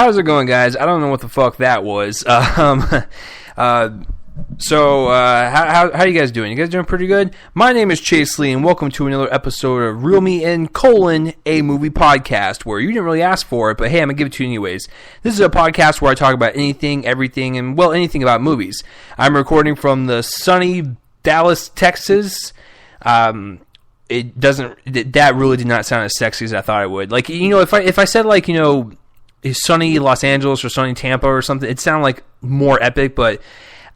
how's it going, guys? I don't know what the fuck that was. How you guys doing? You guys doing pretty good? My name is Chase Lee, and welcome to another episode of Reel Me In, a movie podcast, where you didn't really ask for it, but hey, I'm going to give it to you anyways. This is a podcast where I talk about anything, everything, and, well, anything about movies. I'm recording from the sunny Dallas, Texas. That really did not sound as sexy as I thought it would. Like, you know, if I said, like, you know, sunny Los Angeles or sunny Tampa or something, it'd sound like more epic, but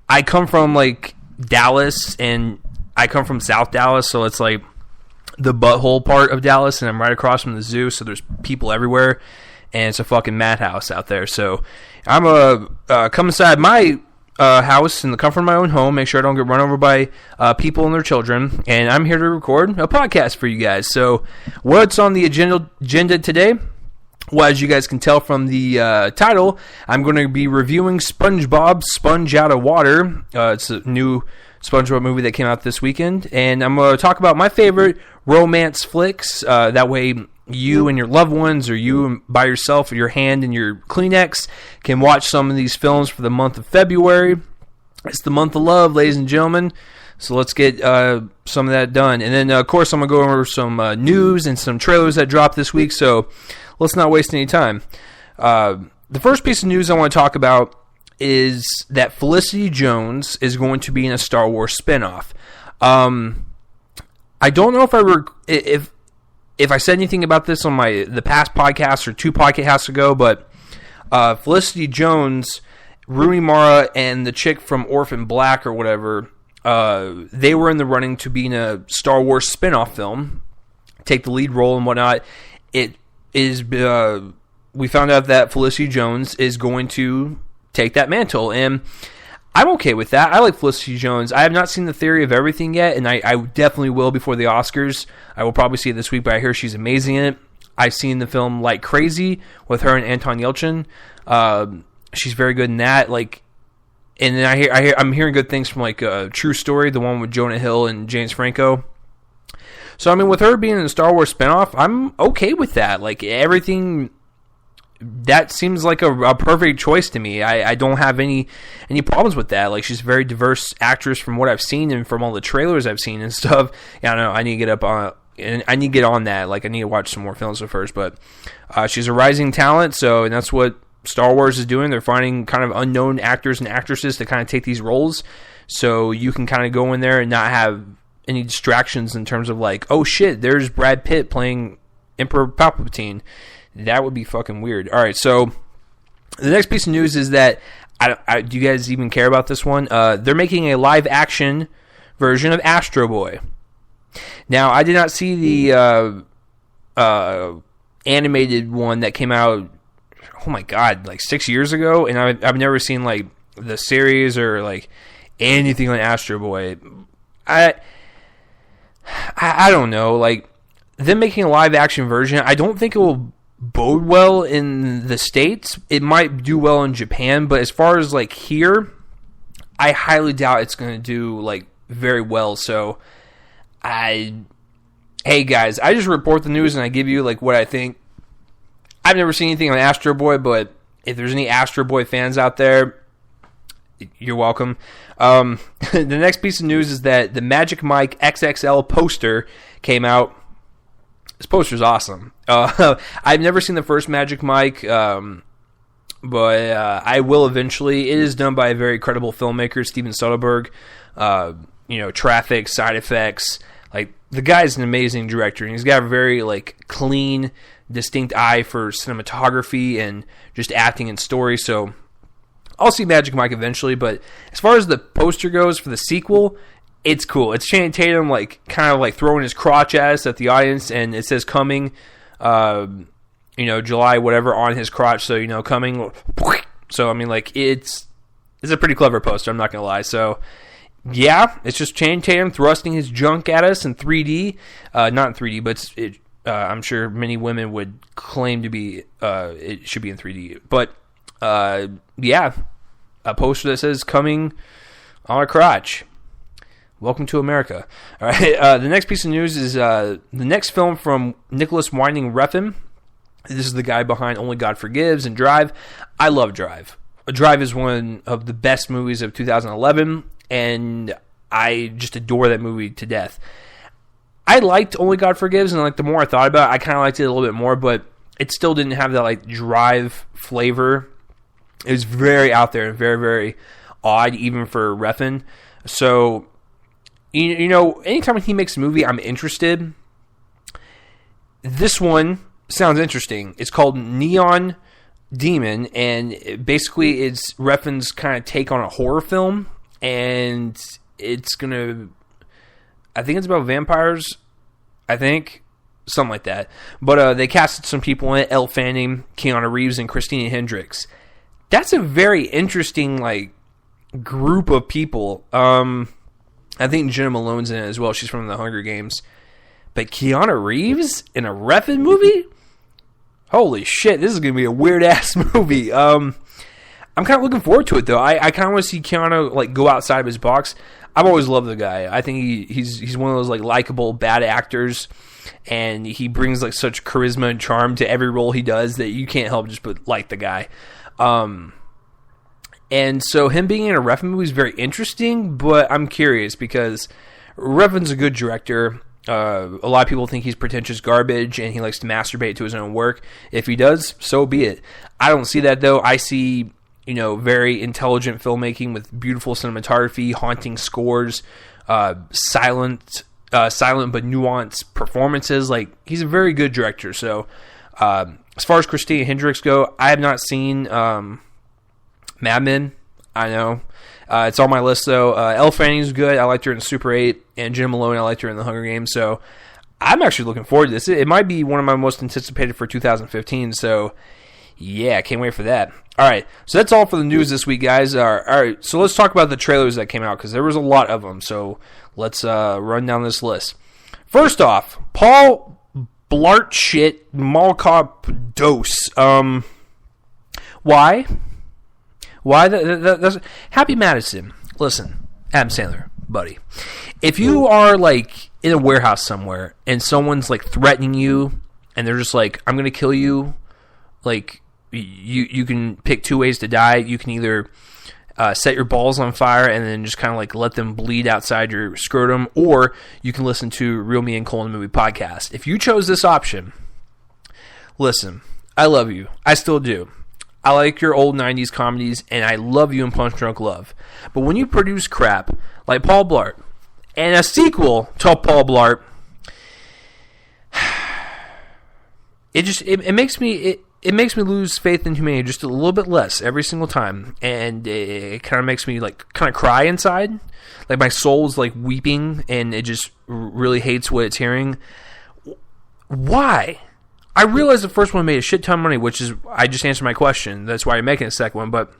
I come from, like, Dallas, and I come from South Dallas, so it's, like, the butthole part of Dallas, and I'm right across from the zoo, so there's people everywhere, and it's a fucking madhouse out there. So I'm come inside my house in the comfort of my own home, make sure I don't get run over by people and their children, and I'm here to record a podcast for you guys. So what's on the agenda today? Well, as you guys can tell from the title, I'm going to be reviewing Spongebob, Sponge Out of Water. It's a new Spongebob movie that came out this weekend. And I'm going to talk about my favorite romance flicks. That way you and your loved ones, or you by yourself with your hand and your Kleenex, can watch some of these films for the month of February. It's the month of love, ladies and gentlemen. So let's get some of that done. And then, of course, I'm going to go over some news and some trailers that dropped this week. So let's not waste any time. The first piece of news I want to talk about is that Felicity Jones is going to be in a Star Wars spinoff. I don't know if I said anything about this on the past podcast or two podcasts ago, but Felicity Jones, Rooney Mara, and the chick from Orphan Black or whatever, they were in the running to be in a Star Wars spinoff film, take the lead role and whatnot. We found out that Felicity Jones is going to take that mantle, and I'm okay with that. I like Felicity Jones. I have not seen The Theory of Everything yet, and I definitely will before the Oscars. I will probably see it this week, but I hear she's amazing in it. I've seen the film Like Crazy with her and Anton Yelchin. She's very good in that. Like, and then I'm hearing good things from, like, True Story, the one with Jonah Hill and James Franco. So, I mean, with her being in a Star Wars spinoff, I'm okay with that. Like, everything, that seems like a perfect choice to me. I don't have any problems with that. Like, she's a very diverse actress from what I've seen and from all the trailers I've seen and stuff. Yeah, I don't know. I need to get up on and I need to get on that. Like, I need to watch some more films of hers. But she's a rising talent, and that's what Star Wars is doing. They're finding kind of unknown actors and actresses to kind of take these roles, so you can kind of go in there and not have any distractions in terms of, like, oh shit, there's Brad Pitt playing Emperor Palpatine. That would be fucking weird. All right, so the next piece of news is that do you guys even care about this one? They're making a live action version of Astro Boy. Now, I did not see the animated one that came out, oh my god, like 6 years ago, and I've never seen, like, the series or, like, anything on Astro Boy. I don't know, like, them making a live action version, I don't think it will bode well in the States. It might do well in Japan, but as far as, like, here, I highly doubt it's going to do, like, very well. So hey guys, I just report the news and I give you, like, what I think. I've never seen anything on Astro Boy, but if there's any Astro Boy fans out there, you're welcome. The next piece of news is that the Magic Mike XXL poster came out. This poster's awesome. I've never seen the first Magic Mike, but I will eventually. It is done by a very credible filmmaker, Steven Soderbergh. Traffic, Side Effects. Like, the guy's an amazing director, and he's got a very, like, clean, distinct eye for cinematography and just acting and story. So I'll see Magic Mike eventually, but as far as the poster goes for the sequel, it's cool. It's Channing Tatum, like, kind of, like, throwing his crotch at us, at the audience, and it says coming, July, whatever, on his crotch, so, coming. So, I mean, like, it's a pretty clever poster, I'm not going to lie. So, yeah, it's just Channing Tatum thrusting his junk at us in 3D. Not in 3D, but I'm sure many women would claim to be, it should be in 3D. But, yeah, a poster that says coming on a crotch. Welcome to America. All right. The next piece of news is the next film from Nicholas Winding Refn. This is the guy behind Only God Forgives and Drive. I love Drive. Drive is one of the best movies of 2011, and I just adore that movie to death. I liked Only God Forgives, and like the more I thought about it, I kind of liked it a little bit more, but it still didn't have that like Drive flavor. It was very out there and very, very odd, even for Refn. So, you know, anytime he makes a movie, I'm interested. This one sounds interesting. It's called Neon Demon, and basically it's Refn's kind of take on a horror film, and it's gonna, I think it's about vampires, something like that. But they casted some people in it: Elle Fanning, Keanu Reeves, and Christina Hendricks. That's a very interesting like group of people. I think Jenna Malone's in it as well. She's from the Hunger Games. But Keanu Reeves in a Refn movie? Holy shit, this is going to be a weird-ass movie. I'm kind of looking forward to it, though. I kind of want to see Keanu like go outside of his box. I've always loved the guy. I think he's one of those like likable bad actors, and he brings like such charisma and charm to every role he does that you can't help just but like the guy. And so him being in a Refn movie is very interesting, but I'm curious because Refn's a good director. A lot of people think he's pretentious garbage and he likes to masturbate to his own work. If he does, so be it. I don't see that, though. I see, you know, very intelligent filmmaking with beautiful cinematography, haunting scores, silent but nuanced performances. Like, he's a very good director. So, as far as Christina Hendricks go, I have not seen Mad Men. I know. It's on my list, though. Elle Fanning's good. I liked her in Super 8. And Jenna Malone, I liked her in The Hunger Games. So I'm actually looking forward to this. It might be one of my most anticipated for 2015. So, yeah, I can't wait for that. All right, so that's all for the news this week, guys. All right, so let's talk about the trailers that came out, because there was a lot of them. So let's run down this list. First off, Paul Blart shit Mall Cop Dose. Why? Why? That's Happy Madison. Listen, Adam Sandler, buddy. If you are like in a warehouse somewhere and someone's like threatening you, and they're just like, "I'm gonna kill you," like you can pick two ways to die. You can either set your balls on fire and then just kind of like let them bleed outside your scrotum, or you can listen to Real Me and Colin Movie Podcast. If you chose this option, listen, I love you. I still do. I like your old 90s comedies, and I love you in Punch Drunk Love. But when you produce crap like Paul Blart and a sequel to Paul Blart, it makes me lose faith in humanity just a little bit less every single time, and it kind of makes me like kind of cry inside, like my soul is like weeping, and it just really hates what it's hearing. Why? I realized the first one made a shit ton of money, which is, I just answered my question. That's why I'm making a second one. But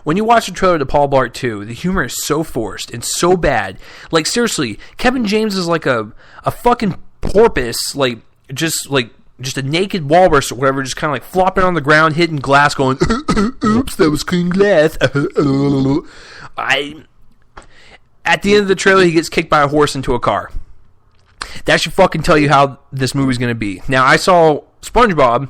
when you watch the trailer to Paul Blart 2, the humor is so forced and so bad. Like, seriously, Kevin James is like a fucking porpoise, like just a naked walrus or whatever, just kind of like flopping on the ground, hitting glass, going, oops, that was clean glass. At the end of the trailer, he gets kicked by a horse into a car. That should fucking tell you how this movie's going to be. Now, I saw Spongebob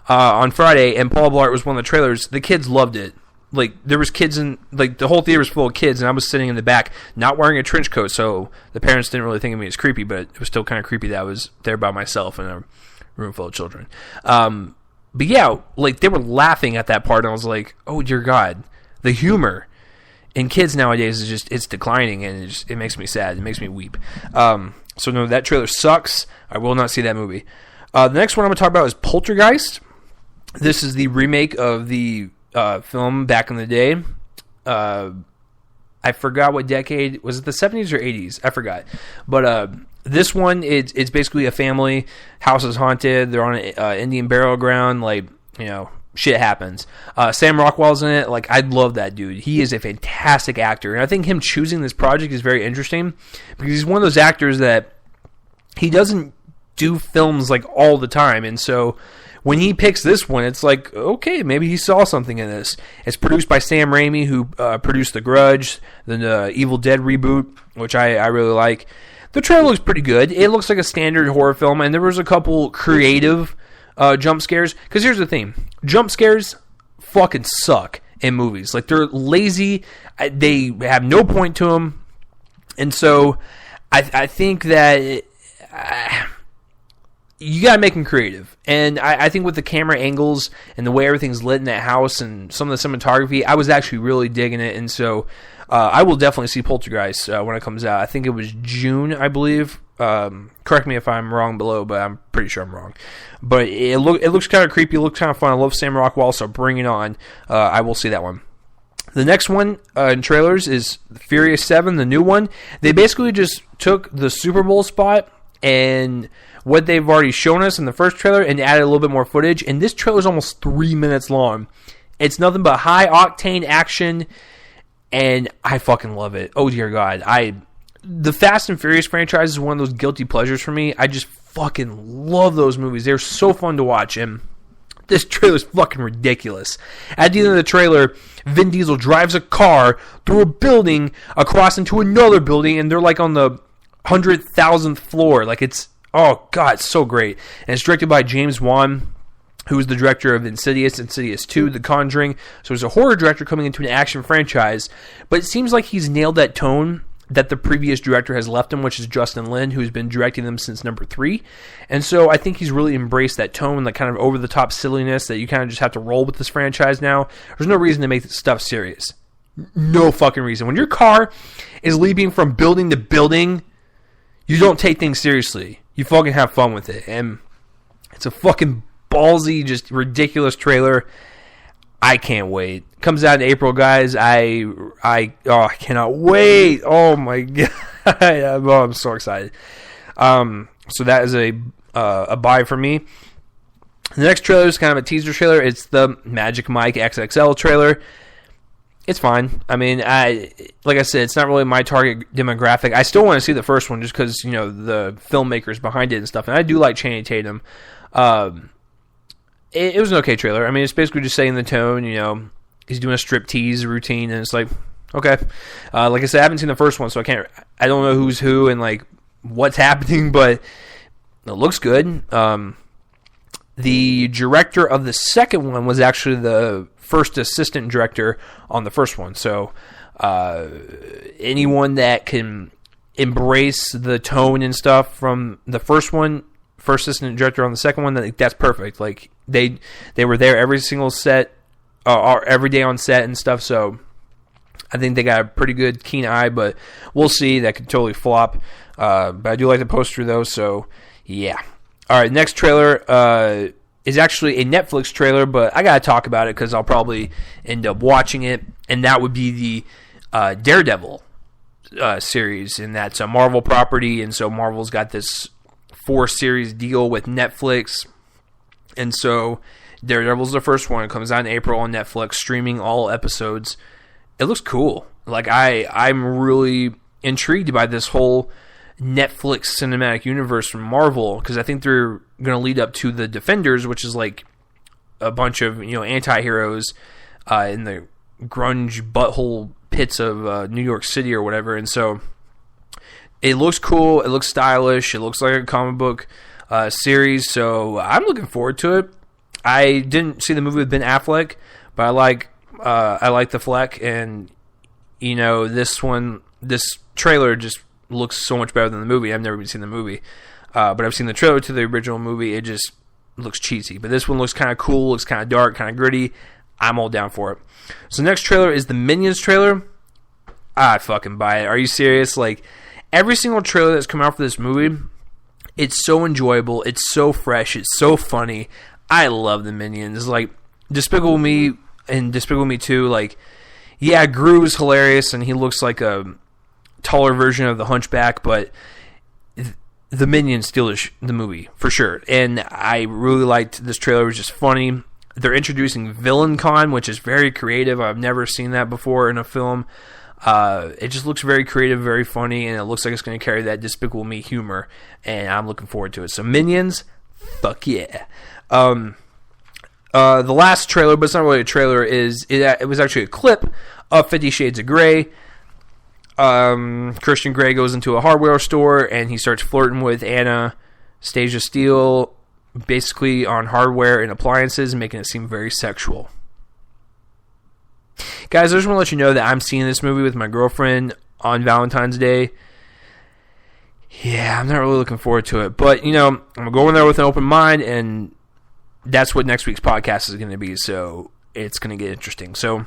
on Friday, and Paul Blart was one of the trailers. The kids loved it. Like, there was kids in, like, the whole theater was full of kids, and I was sitting in the back, not wearing a trench coat, so the parents didn't really think of me as creepy, but it was still kind of creepy that I was there by myself in a room full of children. But yeah, like, they were laughing at that part, and I was like, oh, dear God, the humor in kids nowadays is just, it's declining, and it makes me sad. It makes me weep. So no, that trailer sucks. I will not see that movie. The next one I'm going to talk about is Poltergeist. This is the remake of the film back in the day. I forgot what decade. Was it the 70s or 80s? I forgot. But this one, it's basically a family. House is haunted. They're on an Indian burial ground. Like, you know, shit happens. Sam Rockwell's in it. Like, I love that dude. He is a fantastic actor. And I think him choosing this project is very interesting, because he's one of those actors that he doesn't do films like all the time. And so when he picks this one, it's like, okay, maybe he saw something in this. It's produced by Sam Raimi, who produced The Grudge, the Evil Dead reboot, which I really like. The trailer looks pretty good. It looks like a standard horror film, and there was a couple creative jump scares. Because here's the thing. Jump scares fucking suck in movies. Like, they're lazy. They have no point to them. And so I think that you got to make them creative. And I think with the camera angles and the way everything's lit in that house and some of the cinematography, I was actually really digging it. And so I will definitely see Poltergeist when it comes out. I think it was June, I believe. Correct me if I'm wrong below, but I'm pretty sure I'm wrong. But it looks kind of creepy. It looks kind of fun. I love Sam Rockwell, so bring it on. I will see that one. The next one in trailers is Furious 7, the new one. They basically just took the Super Bowl spot and what they've already shown us in the first trailer and added a little bit more footage. And this trailer is almost 3 minutes long. It's nothing but high-octane action, and I fucking love it. Oh, dear God. The Fast and Furious franchise is one of those guilty pleasures for me. I just fucking love those movies. They're so fun to watch, and this trailer is fucking ridiculous. At the end of the trailer, Vin Diesel drives a car through a building across into another building, and they're like on the 100,000th floor. Like, it's, oh God, it's so great. And it's directed by James Wan, who is the director of Insidious 2, The Conjuring. So there's a horror director coming into an action franchise, but it seems like he's nailed that tone that the previous director has left him, which is Justin Lin, who's been directing them since number 3. And so I think he's really embraced that tone, that kind of over-the-top silliness that you kind of just have to roll with this franchise now. There's no reason to make this stuff serious. No fucking reason. When your car is leaping from building to building, you don't take things seriously. You fucking have fun with it. And it's a fucking ballsy, just ridiculous trailer. I can't wait. Comes out in April, guys. I cannot wait. Oh my God. I'm so excited. So that is a buy for me. The next trailer is kind of a teaser trailer. It's the Magic Mike XXL trailer. It's fine. I mean, like I said, it's not really my target demographic. I still want to see the first one just because, you know, the filmmakers behind it and stuff. And I do like Channing Tatum. It was an okay trailer. I mean, it's basically just setting the tone, you know, he's doing a striptease routine, and it's like, okay. Like I said, I haven't seen the first one, so I don't know who's who and, like, what's happening, but it looks good. The director of the second one was actually the first assistant director on the first one, so anyone that can embrace the tone and stuff from the first one, first assistant director on the second one, that's perfect. Like, they were there every single set, or every day on set and stuff, so I think they got a pretty good keen eye, but we'll see. That could totally flop, but I do like the poster though, so yeah. Alright, next trailer is actually a Netflix trailer, but I gotta talk about it because I'll probably end up watching it, and that would be the Daredevil series, and that's a Marvel property, and so Marvel's got this 4-series deal with Netflix, and so Daredevil's the first one. It comes out in April on Netflix, streaming all episodes. It looks cool. Like, I'm really intrigued by this whole Netflix cinematic universe from Marvel, because I think they're going to lead up to the Defenders, which is like a bunch of, you know, anti-heroes in the grunge butthole pits of New York City or whatever, and so it looks cool, it looks stylish, it looks like a comic book series, so I'm looking forward to it. I didn't see the movie with Ben Affleck, but I like the Fleck, and, you know, this trailer just looks so much better than the movie. I've never even seen the movie, but I've seen the trailer to the original movie. It just looks cheesy, but this one looks kind of cool, looks kind of dark, kind of gritty. I'm all down for it. So next trailer is the Minions trailer. I fucking buy it. Are you serious? Like, every single trailer that's come out for this movie, it's so enjoyable, it's so fresh, it's so funny. I love the Minions. Like, Despicable Me and Despicable Me 2, like, yeah, Gru is hilarious, and he looks like a taller version of the Hunchback, but the Minions steal the movie, for sure. And I really liked this trailer. It was just funny. They're introducing Villain Con, which is very creative. I've never seen that before in a film. It just looks very creative, very funny, and it looks like it's going to carry that Despicable Me humor, and I'm looking forward to it. So Minions, fuck yeah. The last trailer, but it's not really a trailer, it was actually a clip of 50 Shades of Grey. Christian Grey goes into a hardware store, and he starts flirting with Anastasia Steele, basically on hardware and appliances, making it seem very sexual. Guys, I just want to let you know that I'm seeing this movie with my girlfriend on Valentine's Day. Yeah, I'm not really looking forward to it. But, I'm going there with an open mind, and that's what next week's podcast is going to be. So it's going to get interesting. So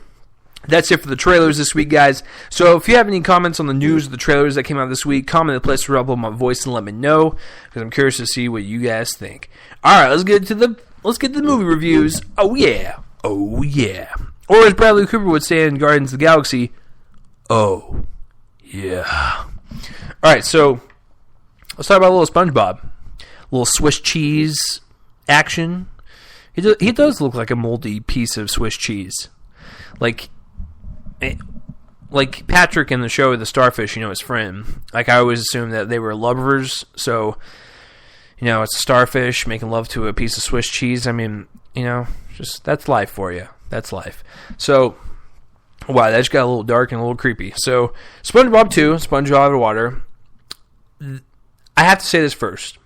that's it for the trailers this week, guys. So if you have any comments on the news of the trailers that came out this week, comment in the place to upload my voice and let me know, because I'm curious to see what you guys think. All right, let's get to the movie reviews. Oh yeah, or as Bradley Cooper would say in Guardians of the Galaxy, oh yeah. All right, so let's talk about a little Spongebob, a little Swiss cheese action. He does look like a moldy piece of Swiss cheese, like Patrick in the show The Starfish, his friend. Like, I always assumed that they were lovers, so, it's a starfish making love to a piece of Swiss cheese. I mean, just, that's life for you. That's life. So, wow, that just got a little dark and a little creepy. So, SpongeBob 2, SpongeBob Out of Water. I have to say this first.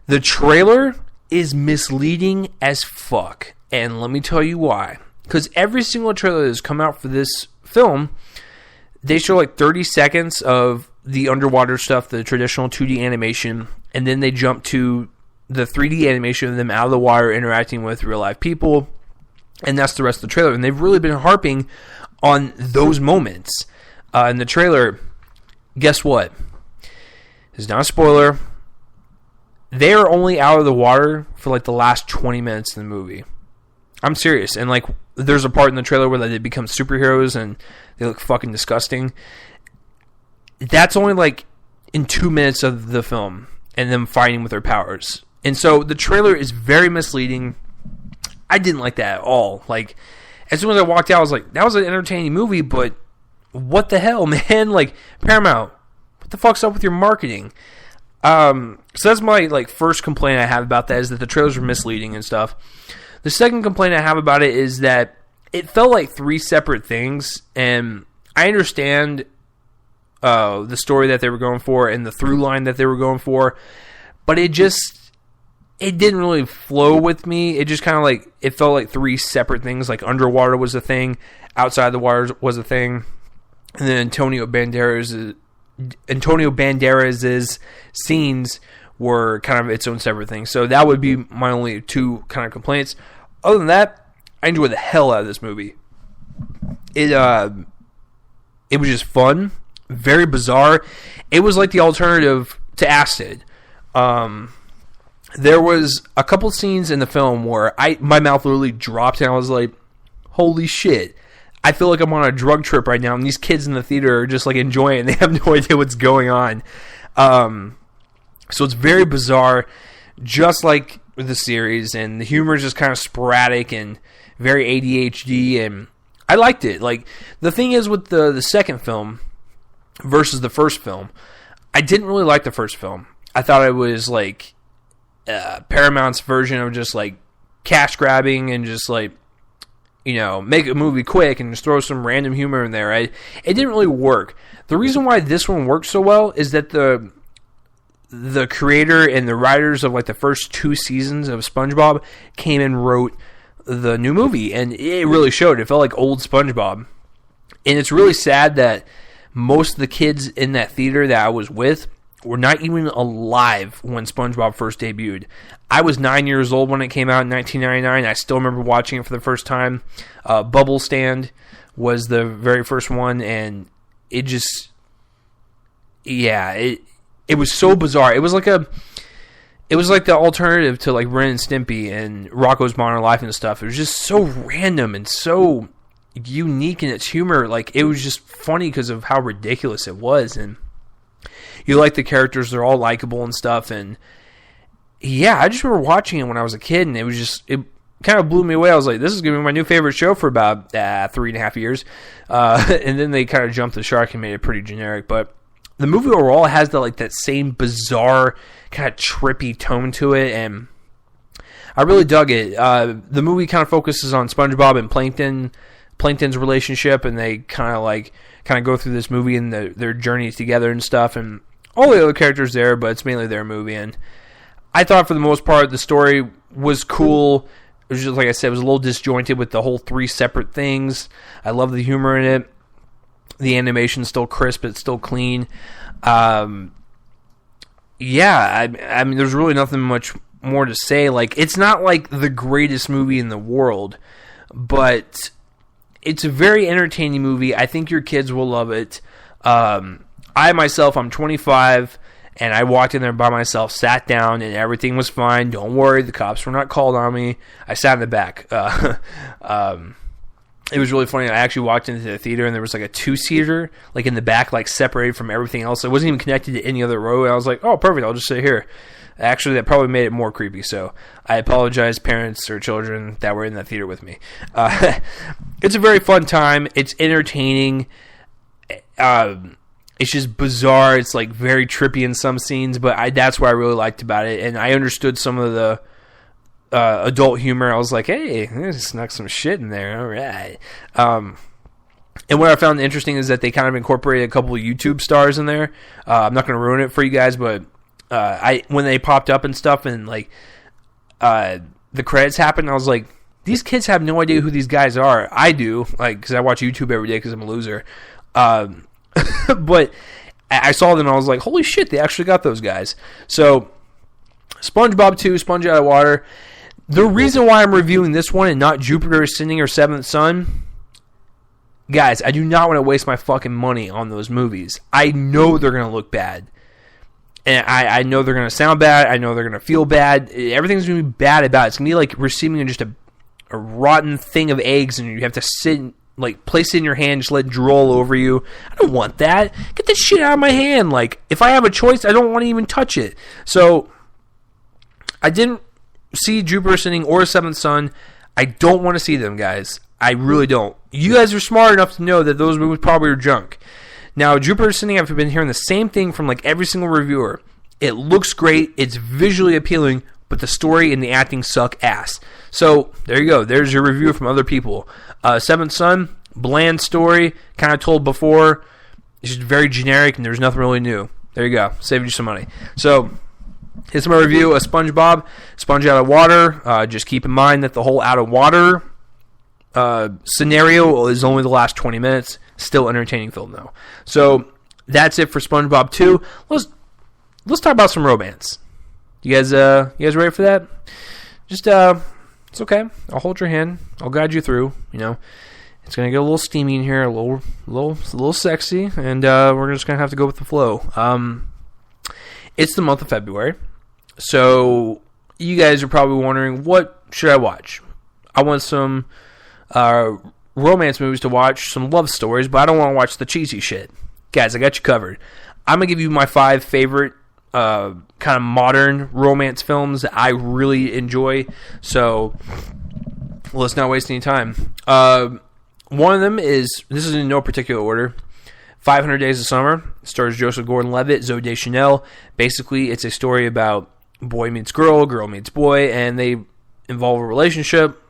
The trailer is misleading as fuck, and let me tell you why. Because every single trailer that's come out for this film, they show like 30 seconds of the underwater stuff, the traditional 2D animation, and then they jump to the 3D animation of them out of the water interacting with real life people, and that's the rest of the trailer. And they've really been harping on those moments in the trailer. Guess what? It's not a spoiler. They are only out of the water for like the last 20 minutes of the movie. I'm serious. And like, there's a part in the trailer where they become superheroes and they look fucking disgusting. That's only like in 2 minutes of the film and them fighting with their powers. And so the trailer is very misleading. I didn't like that at all. Like, as soon as I walked out, I was like, that was an entertaining movie, but what the hell, man? Like, Paramount, what the fuck's up with your marketing? So that's my like first complaint I have about that, is that the trailers were misleading and stuff. The second complaint I have about it is that it felt like three separate things, and I understand the story that they were going for and the through line that they were going for, but it didn't really flow with me. It just kind of like, it felt like three separate things. Like, underwater was a thing, outside the water was a thing, and then Antonio Banderas' scenes were kind of its own separate thing. So that would be my only two kind of complaints. Other than that, I enjoyed the hell out of this movie. It was just fun, very bizarre. It was like the alternative to Acid. There was a couple scenes in the film where my mouth literally dropped and I was like, holy shit. I feel like I'm on a drug trip right now, and these kids in the theater are just like enjoying it, and they have no idea what's going on. So it's very bizarre, just like the series, and the humor is just kind of sporadic and very ADHD, and I liked it. Like, the thing is with the second film versus the first film, I didn't really like the first film. I thought it was like Paramount's version of just like cash grabbing and just like, make a movie quick and just throw some random humor in there. It didn't really work. The reason why this one worked so well is that the creator and the writers of like the first 2 seasons of SpongeBob came and wrote the new movie, and it really showed. It felt like old SpongeBob. And it's really sad that most of the kids in that theater that I was with were not even alive when SpongeBob first debuted. I was 9 years old when it came out in 1999. I still remember watching it for the first time. Bubble Stand was the very first one, and it just, it was so bizarre. It was like the alternative to like Ren and Stimpy and Rocko's Modern Life and stuff. It was just so random and so unique in its humor. Like, it was just funny because of how ridiculous it was, and you like the characters, they're all likable and stuff, and yeah, I just remember watching it when I was a kid, and it kind of blew me away. I was like, this is going to be my new favorite show for about 3.5 years, and then they kind of jumped the shark and made it pretty generic, but the movie overall has that same bizarre, kind of trippy tone to it, and I really dug it. The movie kind of focuses on SpongeBob and Plankton's relationship, and they kind of go through this movie and their journeys together and stuff, and all the other characters there, but it's mainly their movie, and I thought for the most part the story was cool. It was just, like I said, it was a little disjointed with the whole 3 separate things. I love the humor in it. The animation's still crisp, it's still clean. I mean, there's really nothing much more to say. Like, it's not like the greatest movie in the world, but it's a very entertaining movie. I think your kids will love it. I'm 25, and I walked in there by myself, sat down, and everything was fine. Don't worry, the cops were not called on me. I sat in the back. It was really funny. I actually walked into the theater, and there was like a 2-seater, like in the back, like separated from everything else. It wasn't even connected to any other row. And I was like, oh, perfect, I'll just sit here. Actually, that probably made it more creepy, so I apologize, parents or children that were in that theater with me. It's a very fun time. It's entertaining. It's just bizarre. It's like very trippy in some scenes, but that's what I really liked about it. And I understood some of the adult humor. I was like, hey, I snuck some shit in there. All right. And what I found interesting is that they kind of incorporated a couple of YouTube stars in there. I'm not going to ruin it for you guys, but when they popped up and stuff, and like the credits happened, I was like, these kids have no idea who these guys are. I do, like, because I watch YouTube every day because I'm a loser. But I saw them and I was like, holy shit, they actually got those guys. So Spongebob 2, Sponge Out of Water. The reason why I'm reviewing this one and not Jupiter Ascending or Seventh Son, guys, I do not want to waste my fucking money on those movies. I know they're going to look bad. And I know they're going to sound bad. I know they're going to feel bad. Everything's going to be bad about it. It's going to be like receiving just a rotten thing of eggs, and you have to sit, like, place it in your hand, just let it drool over you. I don't want that. Get that shit out of my hand. Like, if I have a choice, I don't want to even touch it. So, I didn't see Jupiter Ascending or Seventh Son. I don't want to see them, guys. I really don't. You guys are smart enough to know that those movies probably are junk. Now, Jupiter Ascending, I've been hearing the same thing from like every single reviewer. It looks great. It's visually appealing, but the story and the acting suck ass. So, there you go. There's your review from other people. Seventh Son, bland story, kind of told before. It's just very generic, and there's nothing really new. There you go. Saved you some money. So, here's my review of SpongeBob, Sponge Out of Water. Just keep in mind that the whole out of water scenario is only the last 20 minutes. Still entertaining film, though. So, that's it for SpongeBob 2. Let's talk about some romance. You guys ready for that? Just, it's okay. I'll hold your hand. I'll guide you through. You know, it's gonna get a little steamy in here, a little sexy, and we're just gonna have to go with the flow. It's the month of February, so you guys are probably wondering, what should I watch? I want some romance movies to watch, some love stories, but I don't want to watch the cheesy shit. Guys, I got you covered. I'm gonna give you my 5 favorite kind of modern romance films that I really enjoy. So let's not waste any time. One of them is, this is in no particular order, 500 Days of Summer. It stars Joseph Gordon-Levitt, Zooey Deschanel. Basically, it's a story about boy meets girl, girl meets boy, and they involve a relationship.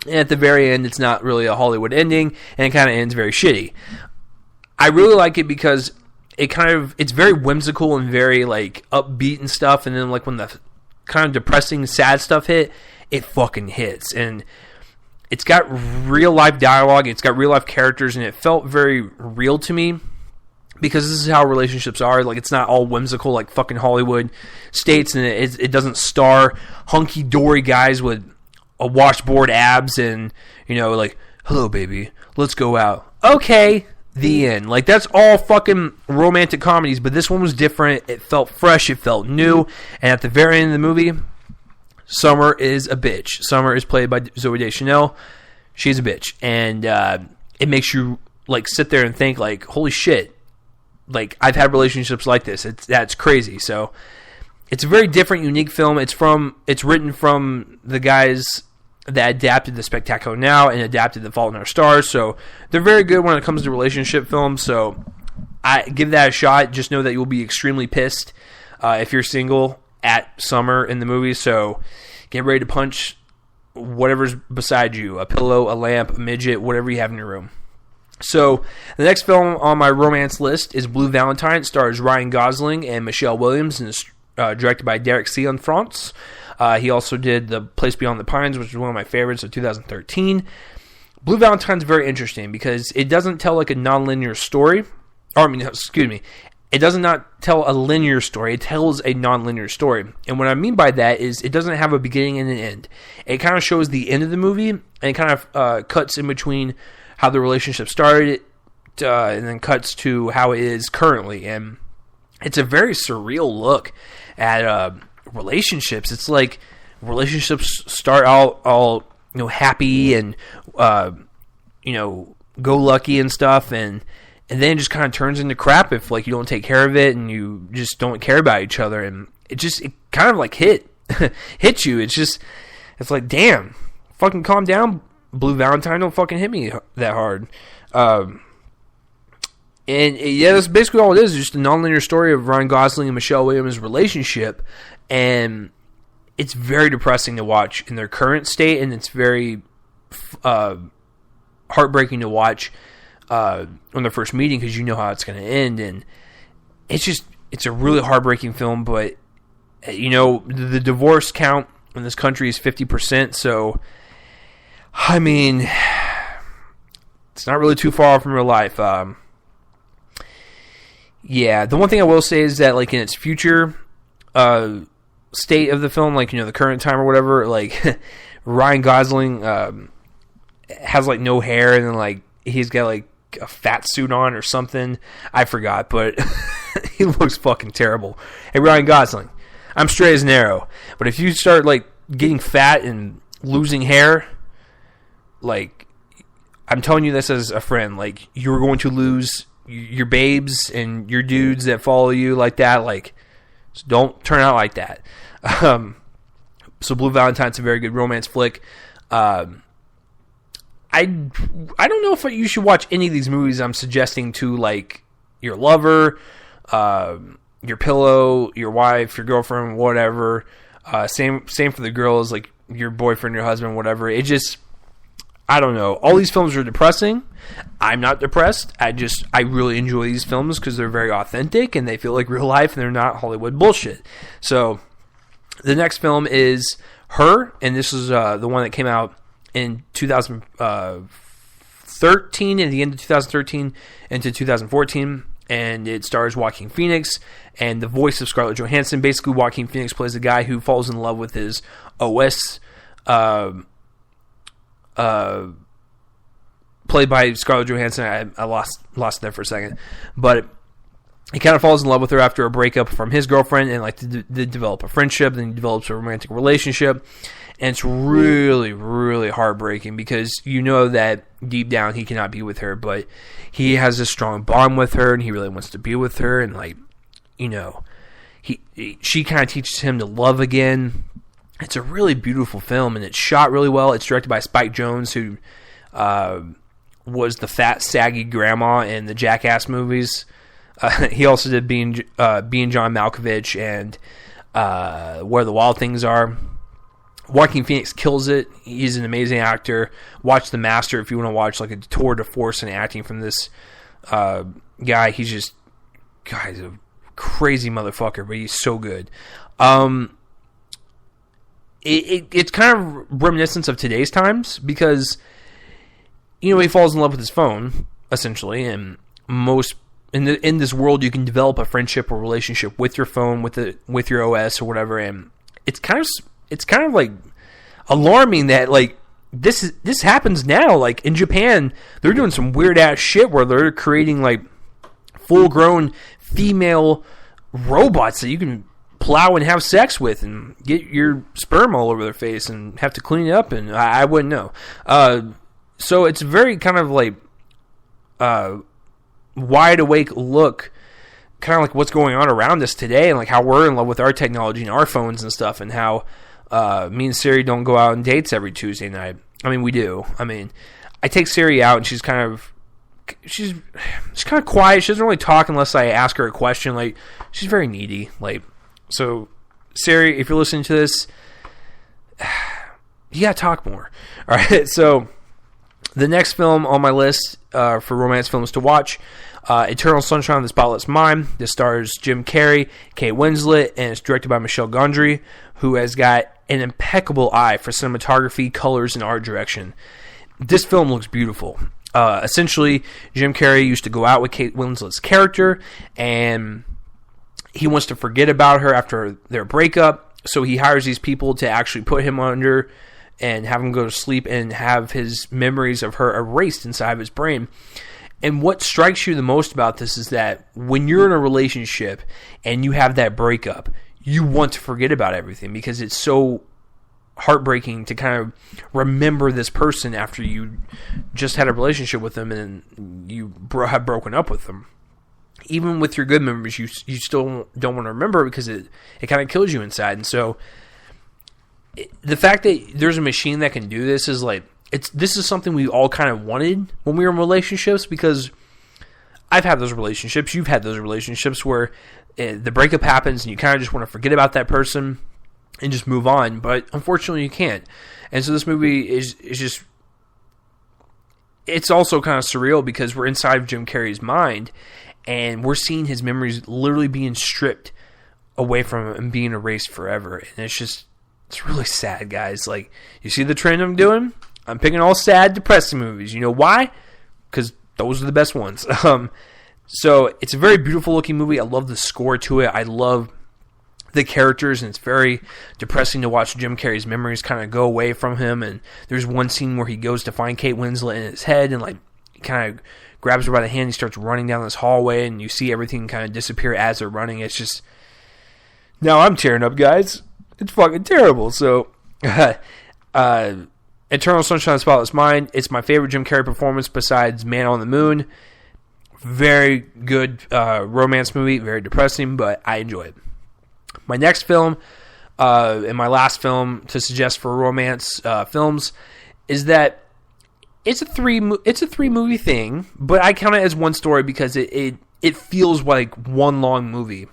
And at the very end, it's not really a Hollywood ending, and it kind of ends very shitty. I really like it because it's very whimsical and very like upbeat and stuff, and then like when the kind of depressing, sad stuff hit, it fucking hits. And it's got real life dialogue, it's got real life characters, and it felt very real to me because this is how relationships are. Like, it's not all whimsical like fucking Hollywood states, and it doesn't star hunky dory guys with a washboard abs and, you know, like, hello baby, let's go out. Okay. The end. Like, that's all fucking romantic comedies, but this one was different. It felt fresh. It felt new. And at the very end of the movie, Summer is a bitch. Summer is played by Zooey Deschanel. She's a bitch. And it makes you, like, sit there and think, like, holy shit. Like, I've had relationships like this. That's crazy. So, it's a very different, unique film. It's written from the guys that adapted The Spectacular Now and adapted The Fault in Our Stars. So they're very good when it comes to relationship films. So I give that a shot. Just know that you'll be extremely pissed if you're single at Summer in the movie. So get ready to punch whatever's beside you, a pillow, a lamp, a midget, whatever you have in your room. So the next film on my romance list is Blue Valentine. It stars Ryan Gosling and Michelle Williams, and directed by Derek Cianfrance. He also did The Place Beyond the Pines, which is one of my favorites of 2013. Blue Valentine's very interesting because it doesn't tell like a non-linear story. It does not tell a linear story. It tells a non-linear story. And what I mean by that is it doesn't have a beginning and an end. It kind of shows the end of the movie, and it kind of cuts in between how the relationship started, and then cuts to how it is currently. And it's a very surreal look at relationships. It's like relationships start out all happy and go lucky and stuff, and then it just kind of turns into crap if like you don't take care of it and you just don't care about each other, and it kind of like hits you. It's like, damn, fucking calm down, Blue Valentine, don't fucking hit me that hard. That's basically all it is, just a non-linear story of Ryan Gosling and Michelle Williams' relationship, and it's very depressing to watch in their current state, and it's very heartbreaking to watch on their first meeting because you know how it's going to end, and it's a really heartbreaking film. But the divorce count in this country is 50%, so I mean, it's not really too far from real life. Yeah, the one thing I will say is that like in its future state of the film, like the current time or whatever, like Ryan Gosling has like no hair, and then like he's got like a fat suit on or something. I forgot, but he looks fucking terrible. Hey, Ryan Gosling, I'm straight as an arrow, but if you start like getting fat and losing hair, like I'm telling you this as a friend, like you're going to lose your babes and your dudes that follow you like that. Like, so don't turn out like that. So Blue Valentine's a very good romance flick. I don't know if you should watch any of these movies I'm suggesting to like your lover, your pillow, your wife, your girlfriend, whatever. Same for the girls, like your boyfriend, your husband, whatever. It just, I don't know. All these films are depressing. I'm not depressed. I really enjoy these films because they're very authentic and they feel like real life and they're not Hollywood bullshit. So the next film is Her, and this is the one that came out in 2013, at the end of 2013 into 2014, and it stars Joaquin Phoenix and the voice of Scarlett Johansson. Basically, Joaquin Phoenix plays a guy who falls in love with his OS, played by Scarlett Johansson. I lost there for a second, but he kind of falls in love with her after a breakup from his girlfriend, and like they develop a friendship. Then he develops a romantic relationship, and it's really, really heartbreaking because you know that deep down he cannot be with her, but he has a strong bond with her, and he really wants to be with her, and like she kind of teaches him to love again. It's a really beautiful film, and it's shot really well. It's directed by Spike Jonze, who was the fat, saggy grandma in the Jackass movies. He also did Being John Malkovich and Where the Wild Things Are. Joaquin Phoenix kills it. He's an amazing actor. Watch The Master if you want to watch like a tour de force in acting from this guy. He's a crazy motherfucker, but he's so good. It's kind of reminiscent of today's times because he falls in love with his phone essentially, and most in this world you can develop a friendship or relationship with your phone, with your OS or whatever, and it's kind of like alarming that like this happens now. Like in Japan, they're doing some weird ass shit where they're creating like full grown female robots that you can plow and have sex with and get your sperm all over their face and have to clean it up, and I wouldn't know. So it's very kind of like wide awake look, kind of like what's going on around us today, and like how we're in love with our technology and our phones and stuff, and how me and Siri don't go out on dates every Tuesday night. I mean, we do. I mean, I take Siri out, and she's kind of quiet. She doesn't really talk unless I ask her a question. Like, she's very needy. Like, so Siri, if you're listening to this, you gotta talk more. All right. So The next film on my list for romance films to watch, Eternal Sunshine of the Spotless Mind. This stars Jim Carrey, Kate Winslet, and it's directed by Michel Gondry, who has got an impeccable eye for cinematography, colors, and art direction. This film looks beautiful. Essentially, Jim Carrey used to go out with Kate Winslet's character, and he wants to forget about her after their breakup, so he hires these people to actually put him under and have him go to sleep and have his memories of her erased inside of his brain. And what strikes you the most about this is that when you're in a relationship and you have that breakup, you want to forget about everything because it's so heartbreaking to kind of remember this person after you just had a relationship with them and you have broken up with them. Even with your good memories, you still don't want to remember because it kind of kills you inside. And so the fact that there's a machine that can do this is like, this is something we all kind of wanted when we were in relationships, because I've had those relationships, you've had those relationships where the breakup happens and you kind of just want to forget about that person and just move on, but unfortunately you can't. And so this movie is just, it's also kind of surreal because we're inside of Jim Carrey's mind and we're seeing his memories literally being stripped away from him and being erased forever. And it's really sad, guys. Like, you see the trend I'm doing? I'm picking all sad, depressing movies. You know why? Because those are the best ones. So it's a very beautiful looking movie. I love the score to it. I love the characters, and it's very depressing to watch Jim Carrey's memories kind of go away from him. And there's one scene where he goes to find Kate Winslet in his head and like kind of grabs her by the hand. He starts running down this hallway and you see everything kind of disappear as they're running. It's just, now I'm tearing up, guys. It's fucking terrible. So Eternal Sunshine of the Spotless Mind, it's my favorite Jim Carrey performance besides Man on the Moon. Very good romance movie, very depressing, but I enjoy it. My next film, and my last film to suggest for romance films, is that it's a three movie thing, but I count it as one story because it feels like one long movie,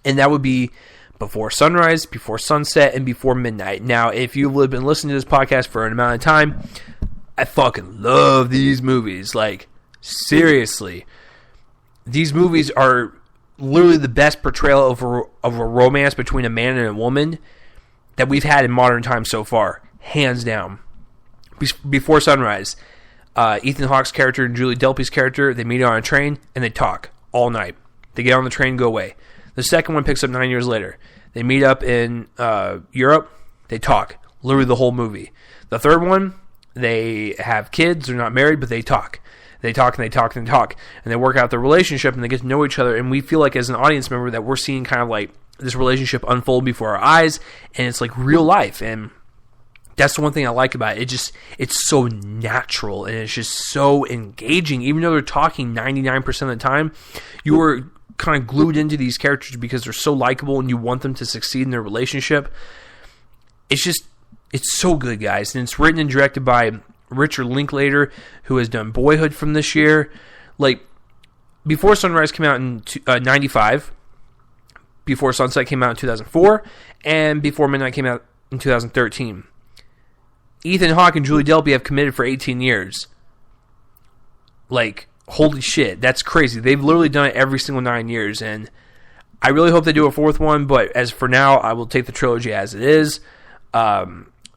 and that would be Before Sunrise, Before Sunset, and Before Midnight. Now, if you've been listening to this podcast for an amount of time, I fucking love these movies. Like, seriously. These movies are literally the best portrayal of a romance between a man and a woman that we've had in modern times so far. Hands down. Before Sunrise, Ethan Hawke's character and Julie Delpy's character, they meet on a train and they talk all night. They get on the train and go away. The second one picks up 9 years later. They meet up in Europe. They talk. Literally the whole movie. The third one, they have kids. They're not married, but they talk. They talk and they talk and they talk. And they work out their relationship and they get to know each other. And we feel like as an audience member that we're seeing kind of like this relationship unfold before our eyes. And it's like real life. And that's the one thing I like about it. It's so natural and it's just so engaging. Even though they're talking 99% of the time, you are kind of glued into these characters because they're so likable and you want them to succeed in their relationship. It's so good, guys. And it's written and directed by Richard Linklater, who has done Boyhood from this year. Like, Before Sunrise came out in 95, Before Sunset came out in 2004, and Before Midnight came out in 2013. Ethan Hawke and Julie Delpy have committed for 18 years. Like, holy shit, that's crazy. They've literally done it every single 9 years, and I really hope they do a fourth one, but as for now, I will take the trilogy as it is.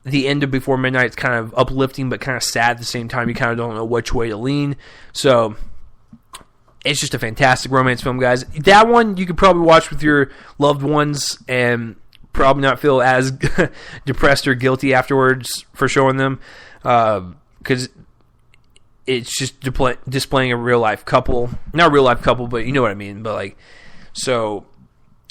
The end of Before Midnight is kind of uplifting, but kind of sad at the same time. You kind of don't know which way to lean. So, it's just a fantastic romance film, guys. That one you could probably watch with your loved ones and probably not feel as depressed or guilty afterwards for showing them, because it's just displaying a real life couple. Not real life couple, but you know what I mean. But like, so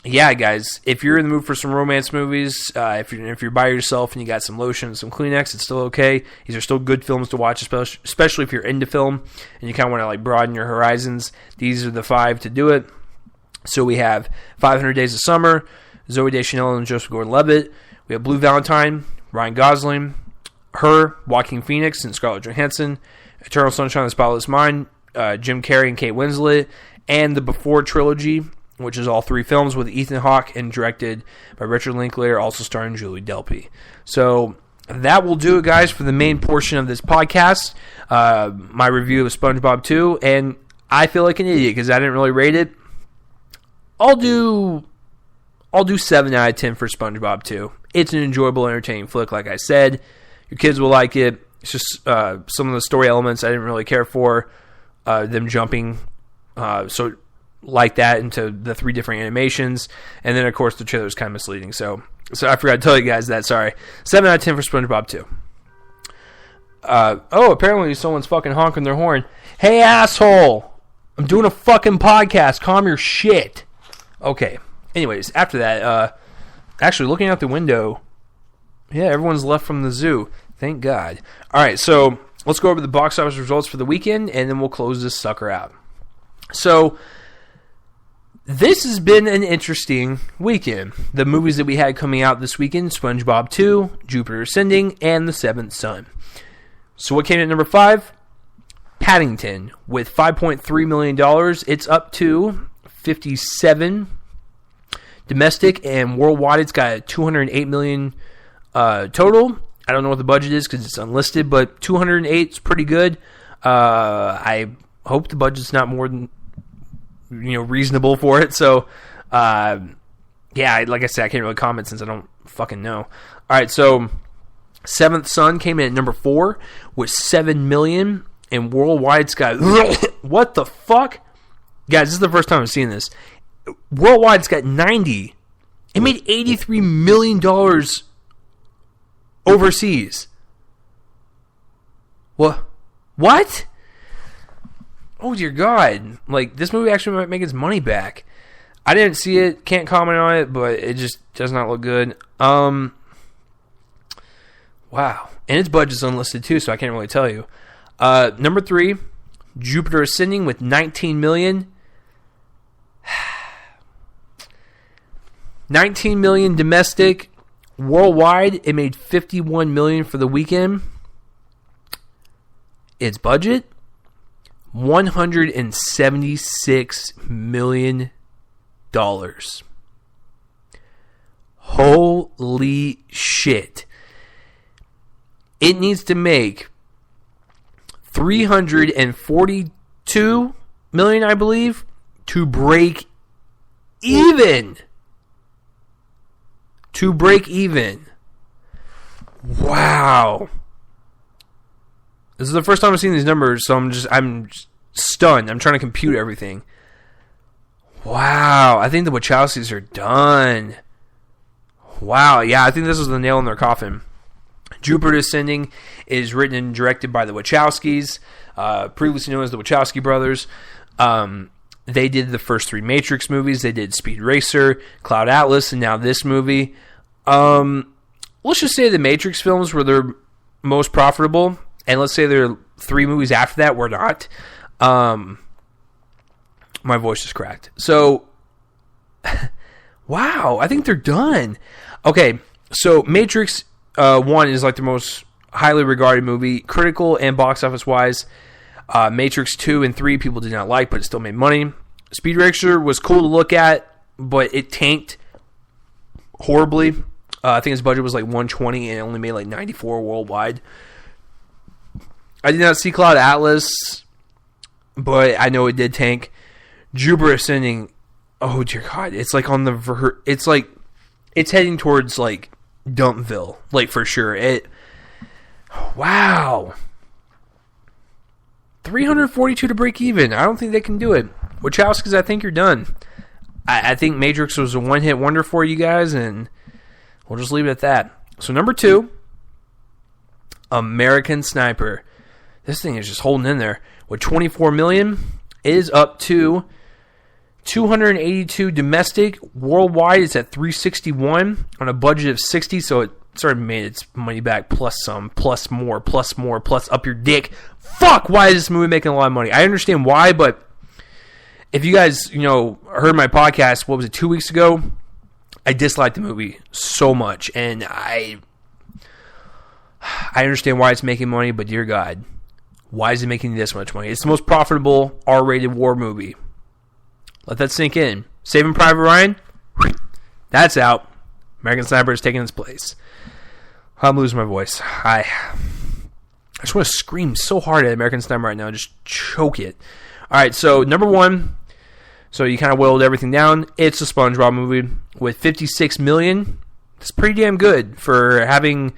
yeah, guys, if you're in the mood for some romance movies, if you're by yourself and you got some lotion and some Kleenex, it's still okay. These are still good films to watch, especially if you're into film and you kind of want to like broaden your horizons. These are the 5 to do it. So we have 500 Days of Summer, Zooey Deschanel and Joseph Gordon-Levitt. We have Blue Valentine, Ryan Gosling, Her, Joaquin Phoenix and Scarlett Johansson, Eternal Sunshine of the Spotless Mind, Jim Carrey and Kate Winslet, and the Before trilogy, which is all 3 films with Ethan Hawke and directed by Richard Linklater, also starring Julie Delpy. So that will do it, guys, for the main portion of this podcast. My review of SpongeBob 2, and I feel like an idiot because I didn't really rate it. I'll do 7 out of 10 for SpongeBob 2. It's an enjoyable, entertaining flick, like I said. Your kids will like it. It's just some of the story elements I didn't really care for. Them jumping so like that into the 3 different animations. And then, of course, the trailer was kind of misleading. So I forgot to tell you guys that. Sorry. 7 out of 10 for SpongeBob 2. Apparently someone's fucking honking their horn. Hey, asshole! I'm doing a fucking podcast. Calm your shit. Okay. Anyways, after that, actually looking out the window, yeah, everyone's left from the zoo. Thank God. All right, so let's go over the box office results for the weekend, and then we'll close this sucker out. So this has been an interesting weekend. The movies that we had coming out this weekend: SpongeBob 2, Jupiter Ascending, and The Seventh Son. So what came in at number 5? Paddington with $5.3 million. It's up to 57 domestic, and worldwide it's got a $208 million total. I don't know what the budget is because it's unlisted, but 208 is pretty good. I hope the budget's not more than reasonable for it. So, yeah, like I said, I can't really comment since I don't fucking know. All right, so Seventh Son came in at number 4 with $7 million, and worldwide it's got what the fuck, guys? This is the first time I've seen this. Worldwide it's got 90. It made $83 million overseas. What? Oh dear God! Like, this movie actually might make its money back. I didn't see it, can't comment on it, but it just does not look good. Wow, and its budget's unlisted too, so I can't really tell you. Number 3, Jupiter Ascending with $19 million. 19 million domestic. Worldwide, it made $51 million for the weekend. Its budget, $176 million. Holy shit. It needs to make $342 million, I believe, to break even. Wow. This is the first time I've seen these numbers, so I'm just stunned. I'm trying to compute everything. Wow. I think the Wachowskis are done. Wow. Yeah, I think this was the nail in their coffin. Jupiter Ascending is written and directed by the Wachowskis, previously known as the Wachowski brothers. They did the first 3 Matrix movies. They did Speed Racer, Cloud Atlas, and now this movie. Let's just say the Matrix films were their most profitable, and let's say their 3 movies after that were not. My voice is cracked. So, wow, I think they're done. Okay, so Matrix 1 is like the most highly regarded movie, critical and box office wise. Matrix 2 and 3 people did not like, but it still made money. Speed Racer was cool to look at, but it tanked horribly. I think its budget was like 120 and it only made like 94 worldwide. I did not see Cloud Atlas, but I know it did tank. Jupiter Ascending, oh dear God, it's like on the it's heading towards like Dumpville, like for sure. Wow. 342 to break even. I don't think they can do it. Wachowskis, I think you're done. I think Matrix was a one-hit wonder for you guys, and we'll just leave it at that. So number 2, American Sniper. This thing is just holding in there. With $24 million, it is up to 282 domestic. Worldwide, it's at 361 on a budget of 60, so it sort of made its money back, plus some, plus more, plus up your dick. Fuck, why is this movie making a lot of money? I understand why, but if you guys, heard my podcast, what was it, 2 weeks ago? I disliked the movie so much, and I understand why it's making money, but dear God, why is it making this much money? It's the most profitable R-rated war movie. Let that sink in. Saving Private Ryan, that's out. American Sniper is taking its place. I'm losing my voice. I just want to scream so hard at American Sniper right now. Just choke it. All right, so number one. So you kind of whittled everything down. It's a SpongeBob movie with 56 million. It's pretty damn good for having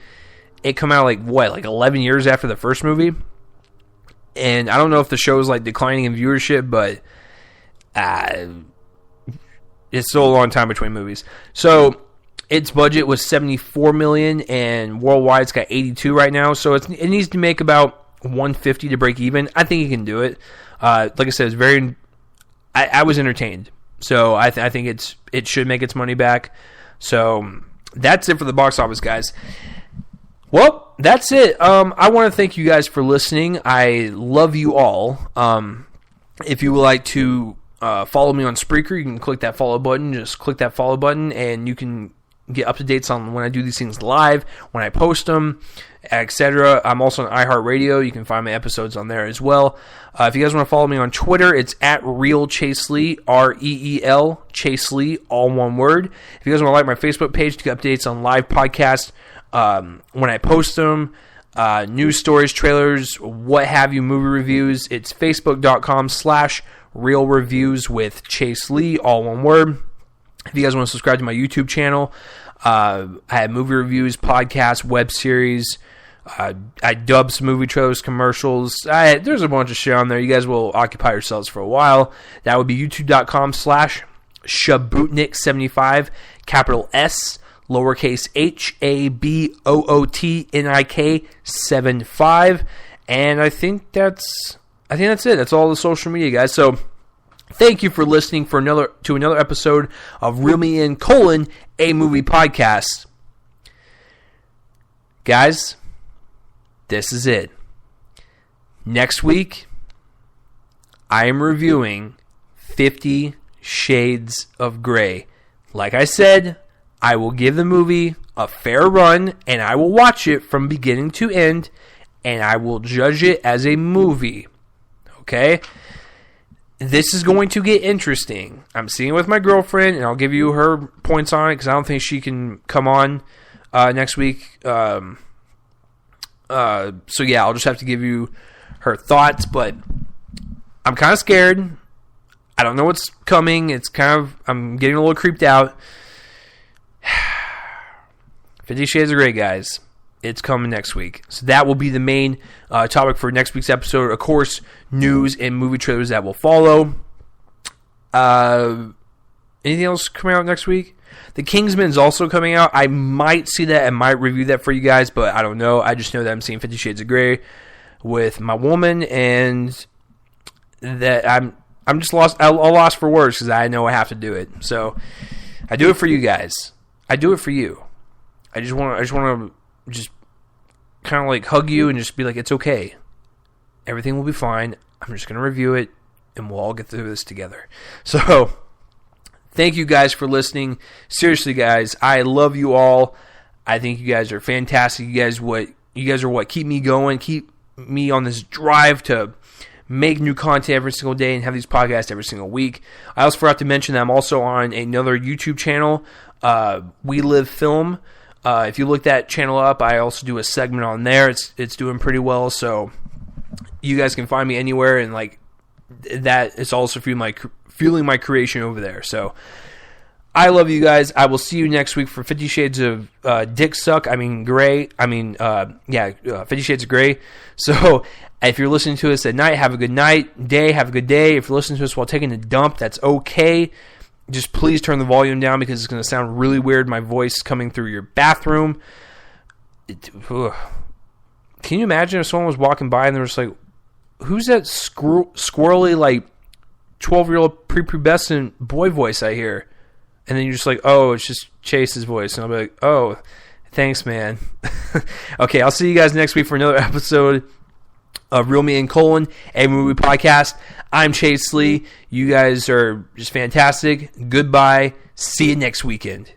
it come out like 11 years after the first movie. And I don't know if the show is like declining in viewership, but it's still a long time between movies. So its budget was 74 million, and worldwide it's got 82 right now. So it needs to make about 150 to break even. I think it can do it. Like I said, it's very. I was entertained, so I think it should make its money back. So that's it for the box office, guys. Well, that's it. I want to thank you guys for listening. I love you all. If you would like to follow me on Spreaker, you can click that follow button. Just click that follow button, and you can get up-to-dates on when I do these things live, when I post them, etc. I'm also on iHeartRadio. You can find my episodes on there as well. If you guys want to follow me on Twitter, it's at ReelChaseLee, REEL, Chase Lee, all one word. If you guys want to like my Facebook page to get updates on live podcasts, when I post them, news stories, trailers, what have you, movie reviews, it's facebook.com/ReelReviews with Chase Lee, all one word. If you guys want to subscribe to my YouTube channel, I have movie reviews, podcasts, web series. I dub some movie trailers, commercials. There's a bunch of shit on there. You guys will occupy yourselves for a while. That would be youtube.com/Shabootnik75, capital S, lowercase HABOOTNIK 75. And I think that's it. That's all the social media, guys. So thank you for listening to another episode of Reel Me In: a movie podcast. Guys, this is it. Next week, I am reviewing 50 Shades of Grey. Like I said, I will give the movie a fair run, and I will watch it from beginning to end, and I will judge it as a movie. Okay? This is going to get interesting. I'm seeing it with my girlfriend, and I'll give you her points on it, because I don't think she can come on next week. So yeah, I'll just have to give you her thoughts, but I'm kind of scared. I don't know what's coming. I'm getting a little creeped out. 50 Shades of Grey, guys. It's coming next week. So that will be the main topic for next week's episode. Of course, news and movie trailers that will follow. Anything else coming out next week? The Kingsman's also coming out. I might see that and might review that for you guys, but I don't know. I just know that I'm seeing 50 Shades of Grey with my woman, and that I'm just lost. I'm lost for words because I know I have to do it. So I do it for you guys. I do it for you. I just want to kind of like hug you and just be like, it's okay. Everything will be fine. I'm just going to review it, and we'll all get through this together. So thank you guys for listening. Seriously, guys, I love you all. I think you guys are fantastic. You guys are what keep me going, keep me on this drive to make new content every single day and have these podcasts every single week. I also forgot to mention that I'm also on another YouTube channel, We Live Film. If you look that channel up, I also do a segment on there. It's doing pretty well, so you guys can find me anywhere, and like that, it's also fueling my creation over there. So I love you guys. I will see you next week for 50 Shades of Grey. 50 Shades of Grey. So if you're listening to us at night, have a good night. Day, have a good day. If you're listening to us while taking a dump, that's okay. Just please turn the volume down because it's going to sound really weird, my voice coming through your bathroom. Can you imagine if someone was walking by and they were just like, who's that squirrely, like, 12-year-old prepubescent boy voice I hear? And then you're just like, oh, it's just Chase's voice. And I'll be like, oh, thanks, man. Okay, I'll see you guys next week for another episode of Reel Me In: a movie podcast. I'm Chase Lee. You guys are just fantastic. Goodbye. See you next weekend.